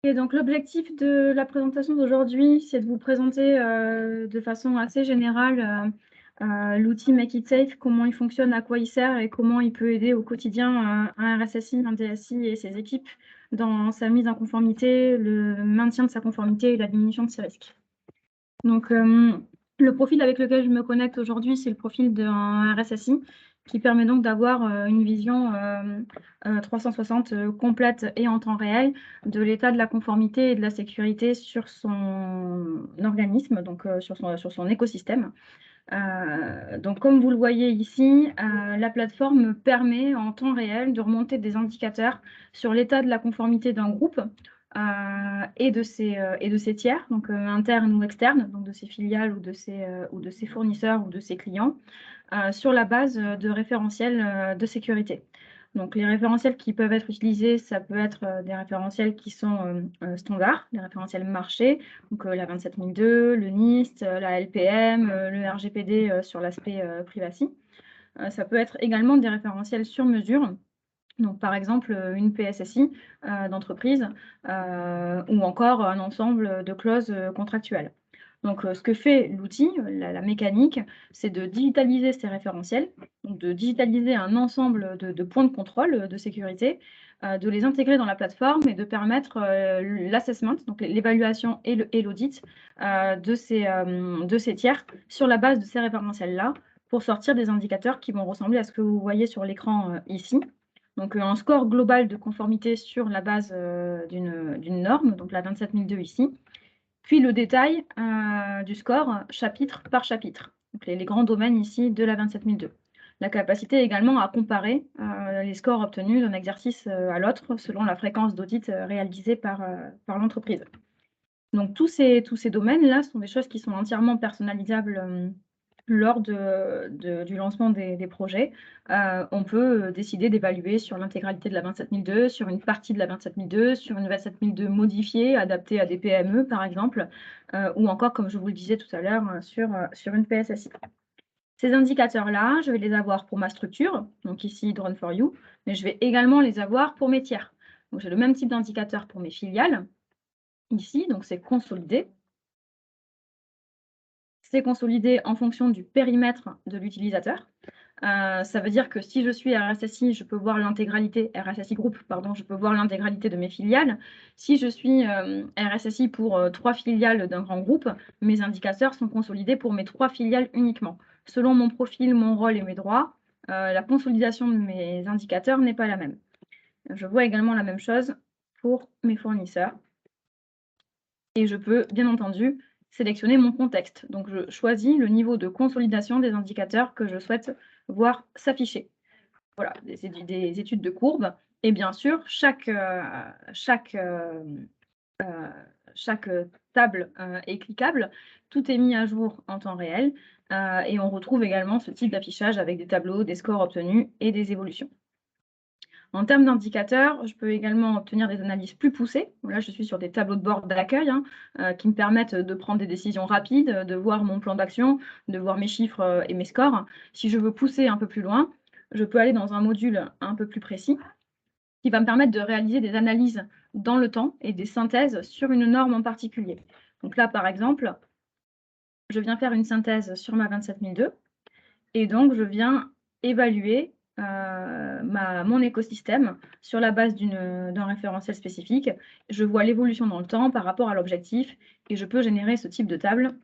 Et donc l'objectif de la présentation d'aujourd'hui, c'est de vous présenter, de façon assez générale, l'outil Make It Safe, comment il fonctionne, à quoi il sert et comment il peut aider au quotidien, un RSSI, un DSI et ses équipes dans sa mise en conformité, le maintien de sa conformité et la diminution de ses risques. Donc, le profil avec lequel je me connecte aujourd'hui, c'est le profil d'un RSSI qui permet donc d'avoir une vision 360 complète et en temps réel de l'état de la conformité et de la sécurité sur son organisme, donc sur son écosystème. Donc, comme vous le voyez ici, la plateforme permet en temps réel de remonter des indicateurs sur l'état de la conformité d'un groupe et de ses tiers, donc internes ou externes, donc de ses filiales ou de ses fournisseurs ou de ses clients, sur la base de référentiels de sécurité. Donc, les référentiels qui peuvent être utilisés, ça peut être des référentiels qui sont standards, des référentiels marché, donc la 27002, le NIST, la LPM, le RGPD sur l'aspect privacy. Ça peut être également des référentiels sur mesure, donc par exemple une PSSI d'entreprise ou encore un ensemble de clauses contractuelles. Donc, ce que fait l'outil, la mécanique, c'est de digitaliser ces référentiels, donc de digitaliser un ensemble de points de contrôle de sécurité, de les intégrer dans la plateforme et de permettre l'assessment, donc l'évaluation et l'audit de ces tiers sur la base de ces référentiels-là pour sortir des indicateurs qui vont ressembler à ce que vous voyez sur l'écran ici. Donc, un score global de conformité sur la base d'une norme, donc la 27002 ici, puis le détail du score chapitre par chapitre, donc les grands domaines ici de la 27002. La capacité également à comparer les scores obtenus d'un exercice à l'autre selon la fréquence d'audit réalisée par l'entreprise. Donc tous ces domaines-là sont des choses qui sont entièrement personnalisables lors du lancement des projets. On peut décider d'évaluer sur l'intégralité de la 27002, sur une partie de la 27002, sur une 27002 modifiée, adaptée à des PME par exemple, ou encore, comme je vous le disais tout à l'heure, sur une PSSI. Ces indicateurs-là, je vais les avoir pour ma structure, donc ici Drone for You, mais je vais également les avoir pour mes tiers. Donc j'ai le même type d'indicateur pour mes filiales, ici, donc c'est consolidé. C'est consolidé en fonction du périmètre de l'utilisateur. Ça veut dire que si je suis RSSI, je peux voir l'intégralité, RSSI Group, pardon, je peux voir l'intégralité de mes filiales. Si je suis RSSI pour 3 filiales d'un grand groupe, mes indicateurs sont consolidés pour mes 3 filiales uniquement. Selon mon profil, mon rôle et mes droits, la consolidation de mes indicateurs n'est pas la même. Je vois également la même chose pour mes fournisseurs. Et je peux, bien entendu, sélectionner mon contexte. Donc, je choisis le niveau de consolidation des indicateurs que je souhaite voir s'afficher. Voilà, des études de courbes. Et bien sûr, chaque table est cliquable. Tout est mis à jour en temps réel. Et on retrouve également ce type d'affichage avec des tableaux, des scores obtenus et des évolutions. En termes d'indicateurs, je peux également obtenir des analyses plus poussées. Là, je suis sur des tableaux de bord d'accueil qui me permettent de prendre des décisions rapides, de voir mon plan d'action, de voir mes chiffres et mes scores. Si je veux pousser un peu plus loin, je peux aller dans un module un peu plus précis qui va me permettre de réaliser des analyses dans le temps et des synthèses sur une norme en particulier. Donc là, par exemple, je viens faire une synthèse sur ma 27002 et donc je viens évaluer mon écosystème sur la base d'un référentiel spécifique. Je vois l'évolution dans le temps par rapport à l'objectif et je peux générer ce type de table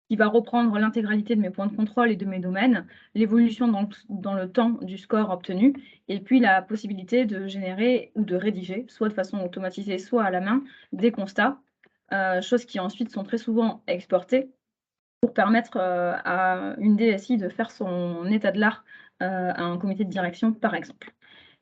qui va reprendre l'intégralité de mes points de contrôle et de mes domaines, l'évolution dans le temps du score obtenu, et puis la possibilité de générer ou de rédiger, soit de façon automatisée, soit à la main, des constats, choses qui ensuite sont très souvent exportées pour permettre à une DSI de faire son état de l'art à un comité de direction, par exemple.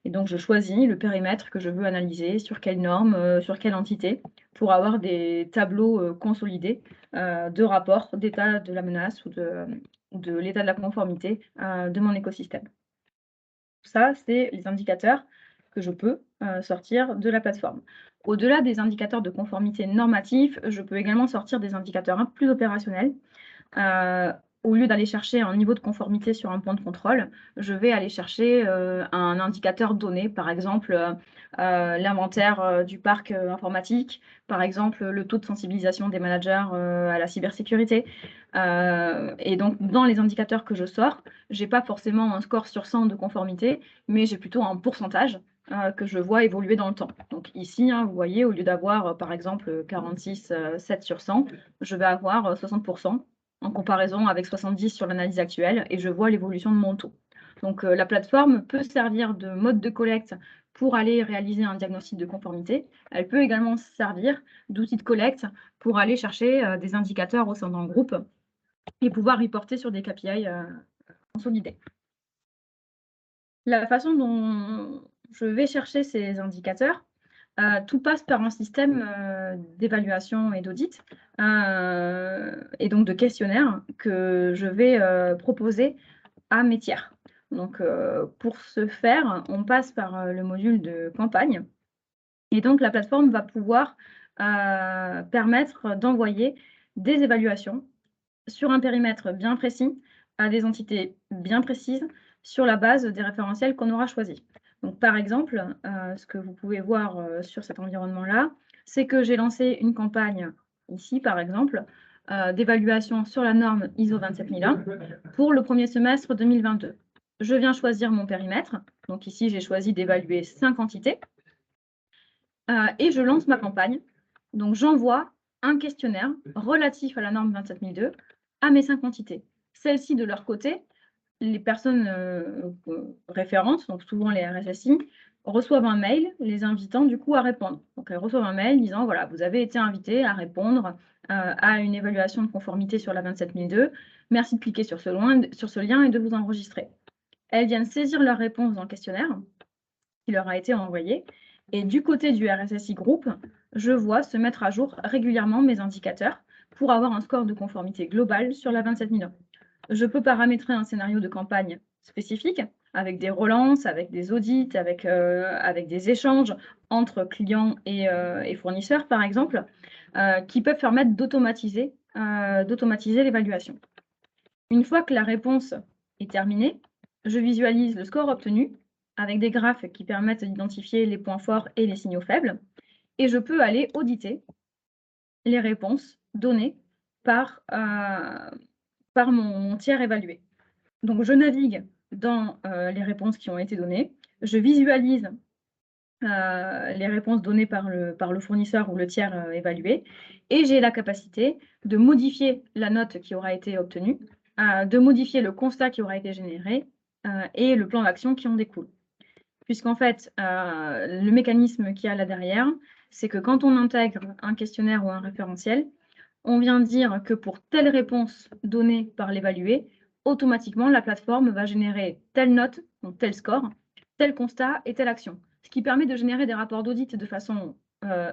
Et donc, je choisis le périmètre que je veux analyser, sur quelle norme, sur quelle entité, pour avoir des tableaux consolidés de rapports d'état de la menace ou de l'état de la conformité de mon écosystème. Ça, c'est les indicateurs que je peux sortir de la plateforme. Au-delà des indicateurs de conformité normatifs, je peux également sortir des indicateurs un peu plus opérationnels au lieu d'aller chercher un niveau de conformité sur un point de contrôle, je vais aller chercher un indicateur donné, par exemple l'inventaire du parc informatique, par exemple le taux de sensibilisation des managers à la cybersécurité. Et donc, dans les indicateurs que je sors, je n'ai pas forcément un score sur 100 de conformité, mais j'ai plutôt un pourcentage que je vois évoluer dans le temps. Donc ici, hein, vous voyez, au lieu d'avoir par exemple 46,7 sur 100, je vais avoir 60% en comparaison avec 70 sur l'analyse actuelle et je vois l'évolution de mon taux. Donc la plateforme peut servir de mode de collecte pour aller réaliser un diagnostic de conformité. Elle peut également servir d'outil de collecte pour aller chercher des indicateurs au sein d'un groupe et pouvoir reporter sur des KPI consolidés. La façon dont je vais chercher ces indicateurs, tout passe par un système d'évaluation et d'audit et donc de questionnaire que je vais proposer à mes tiers. Donc, pour ce faire, on passe par le module de campagne et donc la plateforme va pouvoir permettre d'envoyer des évaluations sur un périmètre bien précis à des entités bien précises sur la base des référentiels qu'on aura choisis. Donc, par exemple, ce que vous pouvez voir sur cet environnement-là, c'est que j'ai lancé une campagne ici, par exemple, d'évaluation sur la norme ISO 27001 pour le premier semestre 2022. Je viens choisir mon périmètre. Donc ici, j'ai choisi d'évaluer 5 entités et je lance ma campagne. Donc, j'envoie un questionnaire relatif à la norme 27002 à mes 5 entités. Celles-ci, de leur côté, les personnes référentes, donc souvent les RSSI, reçoivent un mail les invitant du coup à répondre. Donc, elles reçoivent un mail disant, voilà, vous avez été invité à répondre à une évaluation de conformité sur la 27002. Merci de cliquer sur ce lien et de vous enregistrer. Elles viennent saisir leur réponse dans le questionnaire qui leur a été envoyé. Et du côté du RSSI Group, je vois se mettre à jour régulièrement mes indicateurs pour avoir un score de conformité global sur la 27001. Je peux paramétrer un scénario de campagne spécifique avec des relances, avec des audits, avec des échanges entre clients et fournisseurs, par exemple, qui peuvent permettre d'automatiser l'évaluation. Une fois que la réponse est terminée, je visualise le score obtenu avec des graphes qui permettent d'identifier les points forts et les signaux faibles. Et je peux aller auditer les réponses données par mon tiers évalué. Donc, je navigue dans les réponses qui ont été données. Je visualise les réponses données par le fournisseur ou le tiers évalué. Et j'ai la capacité de modifier la note qui aura été obtenue, de modifier le constat qui aura été généré et le plan d'action qui en découle. Puisqu'en fait, le mécanisme qu'il y a là derrière, c'est que quand on intègre un questionnaire ou un référentiel, on vient dire que pour telle réponse donnée par l'évalué, automatiquement, la plateforme va générer telle note, donc tel score, tel constat et telle action. Ce qui permet de générer des rapports d'audit de façon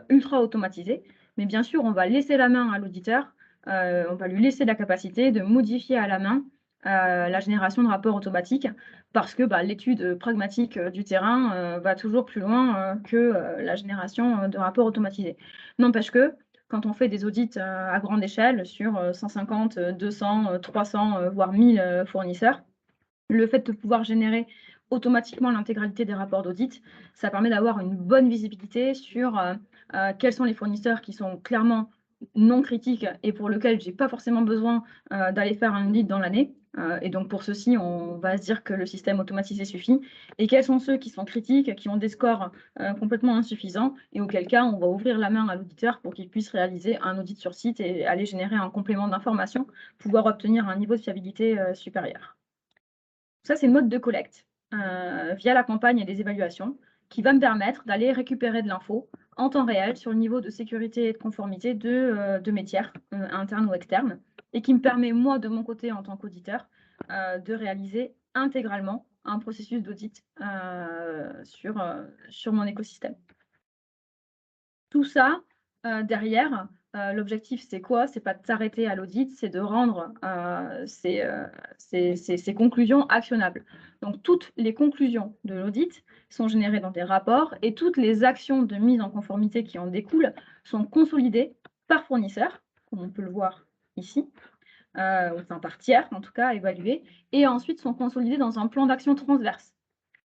ultra automatisée. Mais bien sûr, on va laisser la main à l'auditeur, on va lui laisser la capacité de modifier à la main la génération de rapports automatiques parce que l'étude pragmatique du terrain va toujours plus loin que la génération de rapports automatisés. N'empêche que quand on fait des audits à grande échelle sur 150, 200, 300, voire 1000 fournisseurs, le fait de pouvoir générer automatiquement l'intégralité des rapports d'audit, ça permet d'avoir une bonne visibilité sur quels sont les fournisseurs qui sont clairement non critiques et pour lesquels je n'ai pas forcément besoin d'aller faire un audit dans l'année. Et donc pour ceux-ci, on va se dire que le système automatisé suffit. Et quels sont ceux qui sont critiques, qui ont des scores complètement insuffisants et auquel cas on va ouvrir la main à l'auditeur pour qu'il puisse réaliser un audit sur site et aller générer un complément d'information, pouvoir obtenir un niveau de fiabilité supérieur. Ça, c'est le mode de collecte via la campagne et les évaluations qui va me permettre d'aller récupérer de l'info en temps réel sur le niveau de sécurité et de conformité de mes tiers, internes ou externes, et qui me permet, moi, de mon côté, en tant qu'auditeur, de réaliser intégralement un processus d'audit sur mon écosystème. Tout ça, derrière, l'objectif, c'est quoi? C'est pas de s'arrêter à l'audit, c'est de rendre ces conclusions actionnables. Donc, toutes les conclusions de l'audit sont générées dans des rapports et toutes les actions de mise en conformité qui en découlent sont consolidées par fournisseur, comme on peut le voir ici, enfin par tiers en tout cas, évalués, et ensuite sont consolidés dans un plan d'action transverse.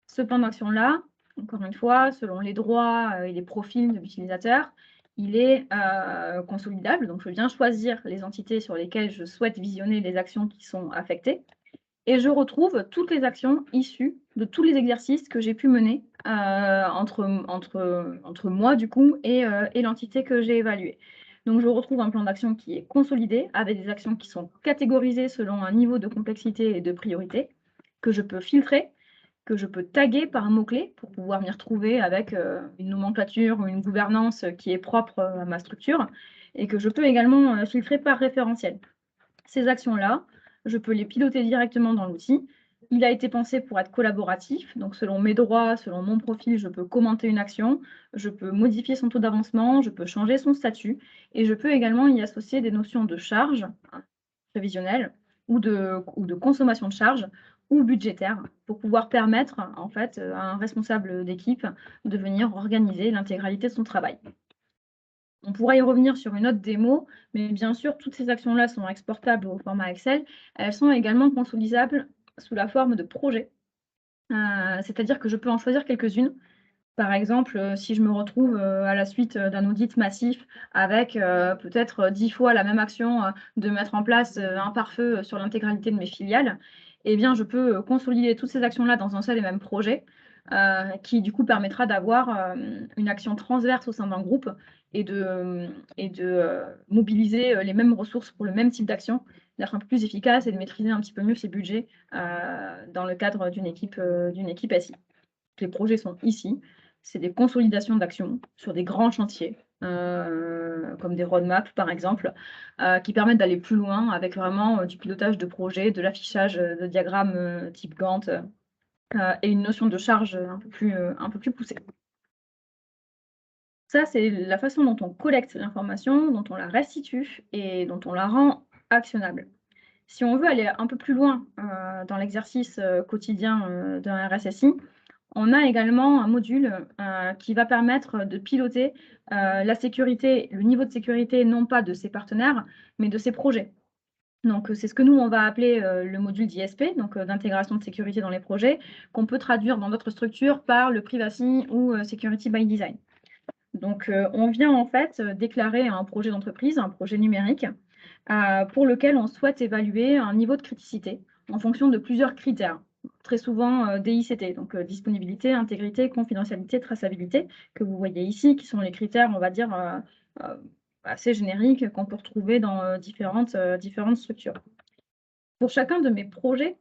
Ce plan d'action-là, encore une fois, selon les droits et les profils de l'utilisateur, il est consolidable. Donc, je viens choisir les entités sur lesquelles je souhaite visionner les actions qui sont affectées. Et je retrouve toutes les actions issues de tous les exercices que j'ai pu mener entre moi, du coup, et l'entité que j'ai évaluée. Donc, je retrouve un plan d'action qui est consolidé, avec des actions qui sont catégorisées selon un niveau de complexité et de priorité, que je peux filtrer, que je peux taguer par un mot-clé pour pouvoir m'y retrouver avec une nomenclature ou une gouvernance qui est propre à ma structure, et que je peux également filtrer par référentiel. Ces actions-là, je peux les piloter directement dans l'outil. Il a été pensé pour être collaboratif, donc selon mes droits, selon mon profil, je peux commenter une action, je peux modifier son taux d'avancement, je peux changer son statut, et je peux également y associer des notions de charge prévisionnelle ou de consommation de charge ou budgétaire pour pouvoir permettre en fait à un responsable d'équipe de venir organiser l'intégralité de son travail. On pourra y revenir sur une autre démo, mais bien sûr, toutes ces actions-là sont exportables au format Excel. Elles sont également consolidables sous la forme de projets. C'est-à-dire que je peux en choisir quelques-unes. Par exemple, si je me retrouve à la suite d'un audit massif avec peut-être 10 fois la même action de mettre en place un pare-feu sur l'intégralité de mes filiales, eh bien, je peux consolider toutes ces actions-là dans un seul et même projet qui, du coup, permettra d'avoir une action transverse au sein d'un groupe et de mobiliser les mêmes ressources pour le même type d'action, d'être un peu plus efficace et de maîtriser un petit peu mieux ses budgets dans le cadre d'une équipe SI. Les projets sont ici. C'est des consolidations d'actions sur des grands chantiers, comme des roadmaps par exemple, qui permettent d'aller plus loin avec vraiment du pilotage de projet, de l'affichage de diagrammes type Gantt et une notion de charge un peu plus poussée. Ça, c'est la façon dont on collecte l'information, dont on la restitue et dont on la rend actionnable. Si on veut aller un peu plus loin dans l'exercice quotidien d'un RSSI, on a également un module qui va permettre de piloter la sécurité, le niveau de sécurité, non pas de ses partenaires, mais de ses projets. Donc, c'est ce que nous, on va appeler le module d'ISP, donc d'intégration de sécurité dans les projets, qu'on peut traduire dans d'autres structures par le Privacy ou Security by Design. Donc, on vient en fait déclarer un projet d'entreprise, un projet numérique, pour lequel on souhaite évaluer un niveau de criticité en fonction de plusieurs critères, très souvent DICT, donc disponibilité, intégrité, confidentialité, traçabilité, que vous voyez ici, qui sont les critères, on va dire, assez génériques qu'on peut retrouver dans différentes structures. Pour chacun de mes projets,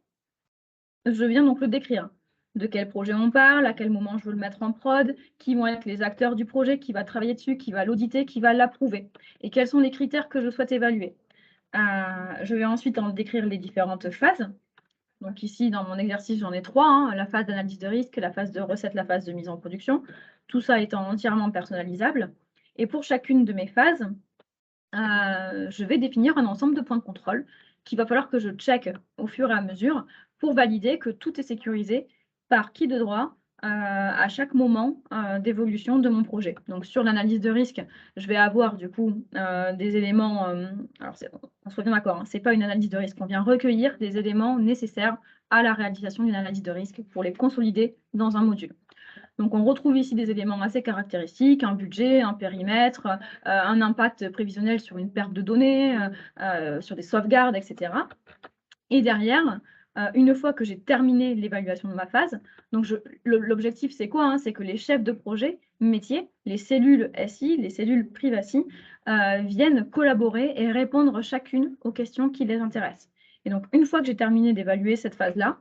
je viens donc le décrire. De quel projet on parle, à quel moment je veux le mettre en prod, qui vont être les acteurs du projet, qui va travailler dessus, qui va l'auditer, qui va l'approuver, et quels sont les critères que je souhaite évaluer. Je vais ensuite en décrire les différentes phases. Donc ici, dans mon exercice, j'en ai 3, hein, la phase d'analyse de risque, la phase de recette, la phase de mise en production, tout ça étant entièrement personnalisable. Et pour chacune de mes phases, je vais définir un ensemble de points de contrôle qu'il va falloir que je check au fur et à mesure pour valider que tout est sécurisé par qui de droit à chaque moment d'évolution de mon projet. Donc sur l'analyse de risque, je vais avoir du coup des éléments, alors on soit bien d'accord, hein, ce n'est pas une analyse de risque, on vient recueillir des éléments nécessaires à la réalisation d'une analyse de risque pour les consolider dans un module. Donc on retrouve ici des éléments assez caractéristiques, un budget, un périmètre, un impact prévisionnel sur une perte de données, sur des sauvegardes, etc. Et derrière, une fois que j'ai terminé l'évaluation de ma phase, donc l'objectif c'est quoi, hein? C'est que les chefs de projet métier, les cellules SI, les cellules Privacy, viennent collaborer et répondre chacune aux questions qui les intéressent. Et donc une fois que j'ai terminé d'évaluer cette phase-là,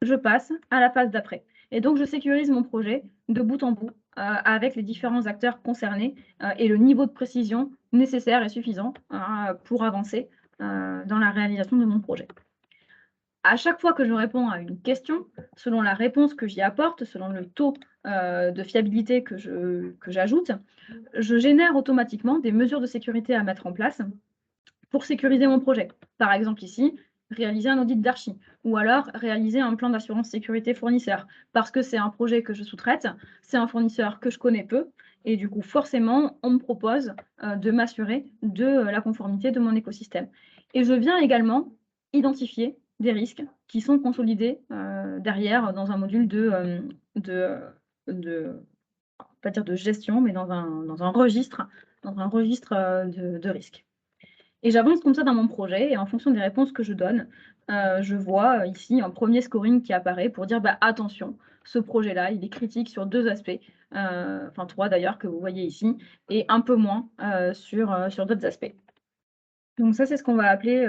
je passe à la phase d'après. Et donc, je sécurise mon projet de bout en bout avec les différents acteurs concernés et le niveau de précision nécessaire et suffisant pour avancer dans la réalisation de mon projet. À chaque fois que je réponds à une question, selon la réponse que j'y apporte, selon le taux de fiabilité que j'ajoute, je génère automatiquement des mesures de sécurité à mettre en place pour sécuriser mon projet. Par exemple ici, réaliser un audit d'archi ou alors réaliser un plan d'assurance sécurité fournisseur parce que c'est un projet que je sous-traite, c'est un fournisseur que je connais peu et du coup forcément on me propose de m'assurer de la conformité de mon écosystème. Et je viens également identifier des risques qui sont consolidés derrière dans un module pas dire de gestion, mais dans un registre, de risques. Et j'avance comme ça dans mon projet et en fonction des réponses que je donne, je vois ici un premier scoring qui apparaît pour dire bah, attention, ce projet-là, il est critique sur 2 aspects, enfin 3 d'ailleurs que vous voyez ici, et un peu moins sur d'autres aspects. Donc ça, c'est ce qu'on va appeler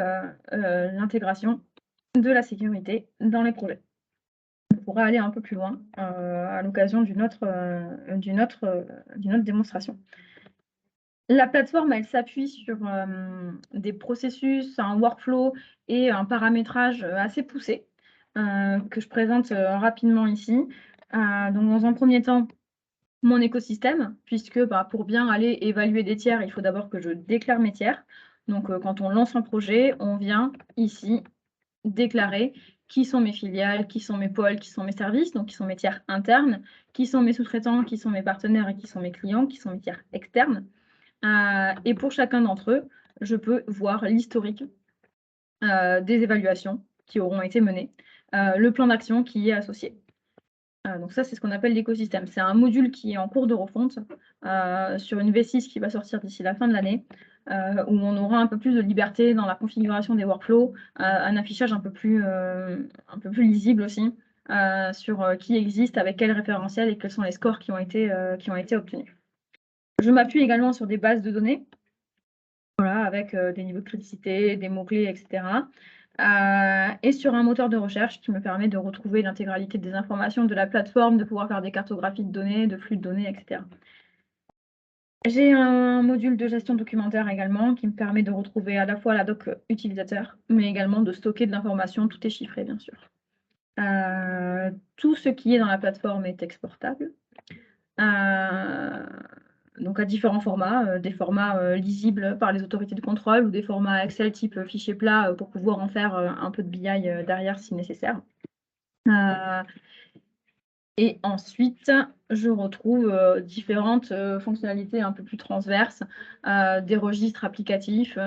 l'intégration de la sécurité dans les projets. On pourra aller un peu plus loin à l'occasion d'une autre démonstration. La plateforme, elle s'appuie sur des processus, un workflow et un paramétrage assez poussé que je présente rapidement ici. Donc dans un premier temps, mon écosystème, puisque bah, pour bien aller évaluer des tiers, il faut d'abord que je déclare mes tiers. Donc quand on lance un projet, on vient ici déclarer qui sont mes filiales, qui sont mes pôles, qui sont mes services, donc qui sont mes tiers internes, qui sont mes sous-traitants, qui sont mes partenaires et qui sont mes clients, qui sont mes tiers externes. Et pour chacun d'entre eux, je peux voir l'historique des évaluations qui auront été menées, le plan d'action qui y est associé. Donc ça, c'est ce qu'on appelle l'écosystème. C'est un module qui est en cours de refonte sur une V6 qui va sortir d'ici la fin de l'année, où on aura un peu plus de liberté dans la configuration des workflows, un affichage un peu plus lisible aussi sur qui existe, avec quel référentiel et quels sont les scores qui ont été obtenus. Je m'appuie également sur des bases de données, voilà, avec des niveaux de criticité, des mots-clés, etc. Et sur un moteur de recherche qui me permet de retrouver l'intégralité des informations de la plateforme, de pouvoir faire des cartographies de données, de flux de données, etc. J'ai un module de gestion documentaire également qui me permet de retrouver à la fois la doc utilisateur, mais également de stocker de l'information. Tout est chiffré, bien sûr. Tout ce qui est dans la plateforme est exportable. Donc à différents formats, des formats lisibles par les autorités de contrôle ou des formats Excel type fichier plat pour pouvoir en faire un peu de BI derrière si nécessaire. Et ensuite, je retrouve différentes fonctionnalités un peu plus transverses, des registres applicatifs,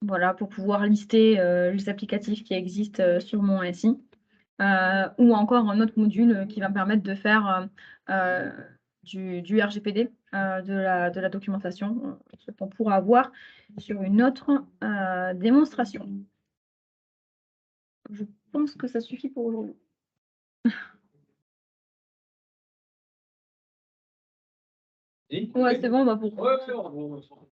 voilà, pour pouvoir lister les applicatifs qui existent sur mon SI, ou encore un autre module qui va me permettre de faire du RGPD, de la documentation, ce qu'on pourra voir sur une autre démonstration. Je pense que ça suffit pour aujourd'hui. Ouais, c'est bon, bah pour.